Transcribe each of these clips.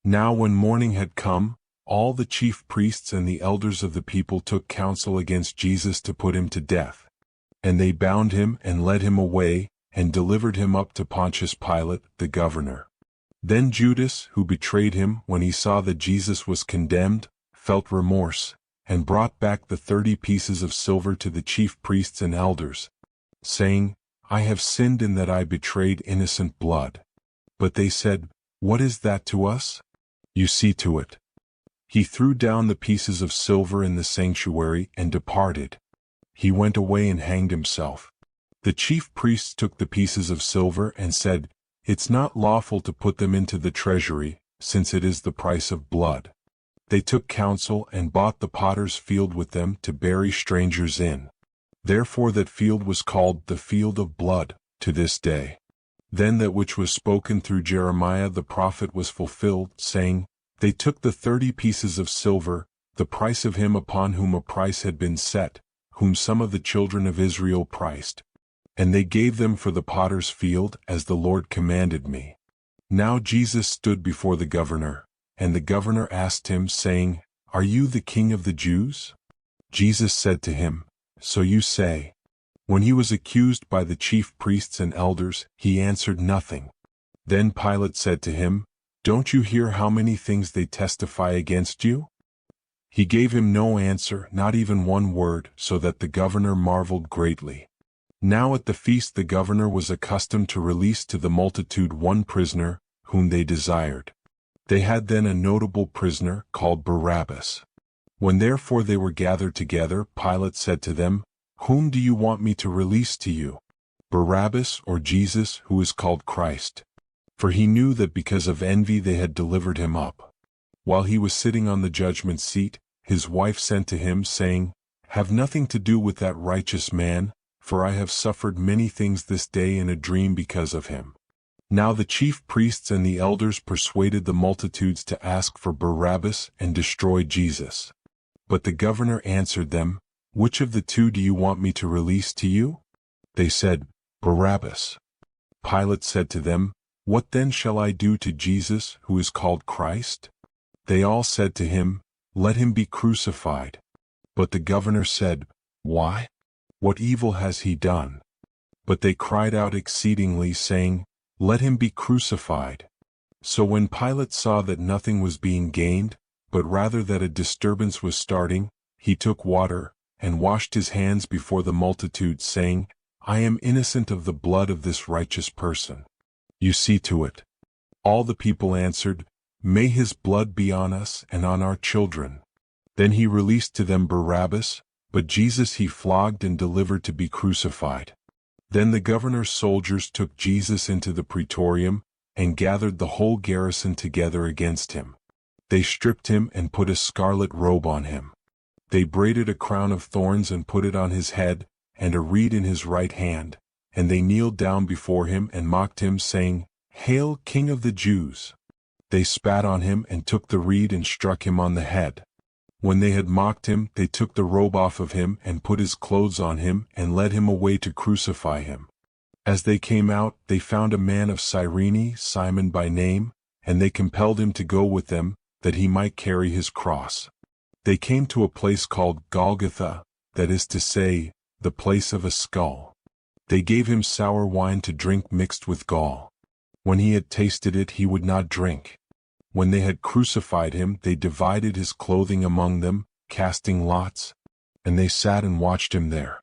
Now when morning had come, all the chief priests and the elders of the people took counsel against Jesus to put him to death. And they bound him and led him away, and delivered him up to Pontius Pilate, the governor. Then Judas, who betrayed him, when he saw that Jesus was condemned, felt remorse, and brought back the 30 pieces of silver to the chief priests and elders, saying, I have sinned in that I betrayed innocent blood. But they said, What is that to us? You see to it. He threw down the pieces of silver in the sanctuary and departed. He went away and hanged himself. The chief priests took the pieces of silver and said, It's not lawful to put them into the treasury, since it is the price of blood. They took counsel and bought the potter's field with them to bury strangers in. Therefore that field was called the field of blood, to this day. Then that which was spoken through Jeremiah the prophet was fulfilled, saying, They took the 30 pieces of silver, the price of him upon whom a price had been set, whom some of the children of Israel priced. And they gave them for the potter's field, as the Lord commanded me. Now Jesus stood before the governor, and the governor asked him, saying, Are you the king of the Jews? Jesus said to him, So you say. When he was accused by the chief priests and elders, he answered nothing. Then Pilate said to him, Don't you hear how many things they testify against you? He gave him no answer, not even one word, so that the governor marveled greatly. Now at the feast the governor was accustomed to release to the multitude one prisoner, whom they desired. They had then a notable prisoner, called Barabbas. When therefore they were gathered together, Pilate said to them, Whom do you want me to release to you? Barabbas or Jesus, who is called Christ? For he knew that because of envy they had delivered him up. While he was sitting on the judgment seat, his wife sent to him, saying, Have nothing to do with that righteous man, for I have suffered many things this day in a dream because of him. Now the chief priests and the elders persuaded the multitudes to ask for Barabbas and destroy Jesus. But the governor answered them, Which of the two do you want me to release to you? They said, Barabbas. Pilate said to them, What then shall I do to Jesus, who is called Christ? They all said to him, Let him be crucified. But the governor said, Why? What evil has he done? But they cried out exceedingly, saying, Let him be crucified. So when Pilate saw that nothing was being gained, but rather that a disturbance was starting, he took water, and washed his hands before the multitude, saying, I am innocent of the blood of this righteous person. You see to it. All the people answered, May his blood be on us and on our children. Then he released to them Barabbas, but Jesus he flogged and delivered to be crucified. Then the governor's soldiers took Jesus into the praetorium, and gathered the whole garrison together against him. They stripped him and put a scarlet robe on him. They braided a crown of thorns and put it on his head, and a reed in his right hand, and they kneeled down before him and mocked him, saying, Hail, King of the Jews! They spat on him and took the reed and struck him on the head. When they had mocked him, they took the robe off of him and put his clothes on him and led him away to crucify him. As they came out, they found a man of Cyrene, Simon by name, and they compelled him to go with them, that he might carry his cross. They came to a place called Golgotha, that is to say, the place of a skull. They gave him sour wine to drink mixed with gall. When he had tasted it, he would not drink. When they had crucified him, they divided his clothing among them, casting lots, and they sat and watched him there.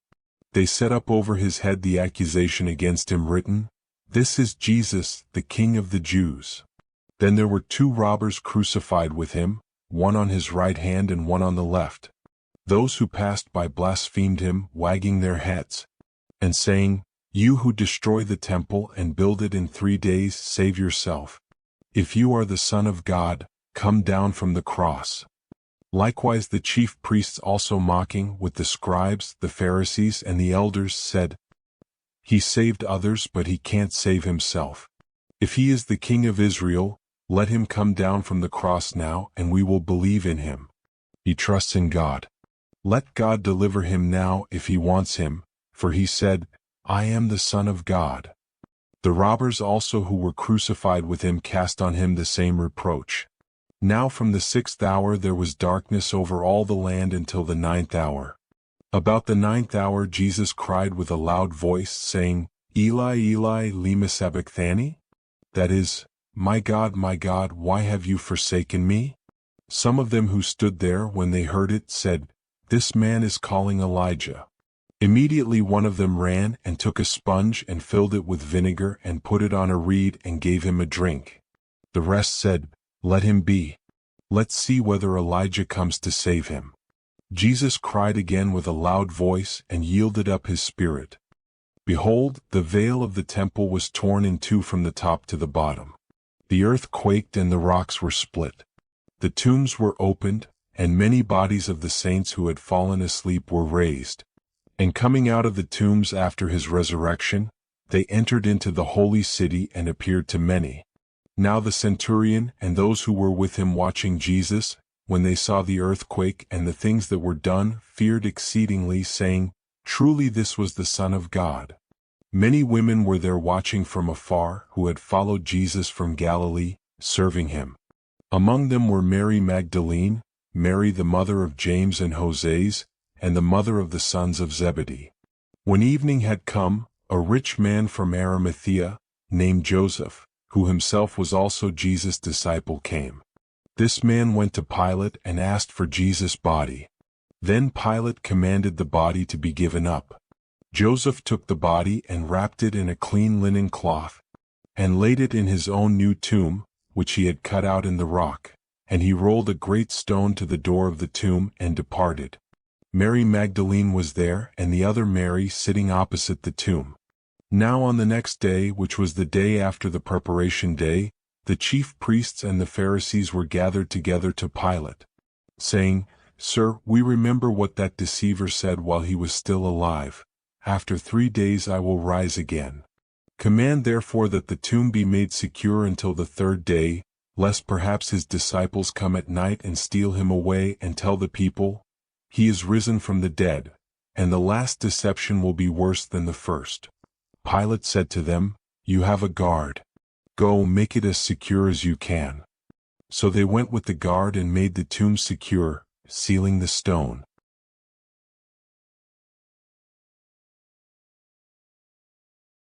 They set up over his head the accusation against him written, This is Jesus, the King of the Jews. Then there were 2 robbers crucified with him, one on his right hand and one on the left. Those who passed by blasphemed him, wagging their heads, and saying, You who destroy the temple and build it in 3 days, save yourself. If you are the Son of God, come down from the cross. Likewise the chief priests also mocking with the scribes, the Pharisees, and the elders said, He saved others, but he can't save himself. If he is the King of Israel, let him come down from the cross now, and we will believe in him. He trusts in God. Let God deliver him now if he wants him, for he said, I am the Son of God. The robbers also who were crucified with him cast on him the same reproach. Now from the 6th hour there was darkness over all the land until the 9th hour. About the 9th hour Jesus cried with a loud voice, saying, Eli, Eli, lema sabachthani? That is, my God, why have you forsaken me? Some of them who stood there when they heard it said, This man is calling Elijah. Immediately one of them ran and took a sponge and filled it with vinegar and put it on a reed and gave him a drink. The rest said, Let him be. Let's see whether Elijah comes to save him. Jesus cried again with a loud voice and yielded up his spirit. Behold, the veil of the temple was torn in two from the top to the bottom. The earth quaked and the rocks were split. The tombs were opened, and many bodies of the saints who had fallen asleep were raised. And coming out of the tombs after his resurrection, they entered into the holy city and appeared to many. Now the centurion and those who were with him watching Jesus, when they saw the earthquake and the things that were done, feared exceedingly, saying, Truly this was the Son of God. Many women were there watching from afar, who had followed Jesus from Galilee, serving him. Among them were Mary Magdalene, Mary the mother of James and Joses, and the mother of the sons of Zebedee. When evening had come, a rich man from Arimathea, named Joseph, who himself was also Jesus' disciple, came. This man went to Pilate and asked for Jesus' body. Then Pilate commanded the body to be given up. Joseph took the body and wrapped it in a clean linen cloth, and laid it in his own new tomb, which he had cut out in the rock, and he rolled a great stone to the door of the tomb and departed. Mary Magdalene was there, and the other Mary sitting opposite the tomb. Now on the next day, which was the day after the preparation day, the chief priests and the Pharisees were gathered together to Pilate, saying, Sir, we remember what that deceiver said while he was still alive, After 3 days I will rise again. Command therefore that the tomb be made secure until the 3rd day, lest perhaps his disciples come at night and steal him away and tell the people, He is risen from the dead, and the last deception will be worse than the first. Pilate said to them, You have a guard. Go, make it as secure as you can. So they went with the guard and made the tomb secure, sealing the stone.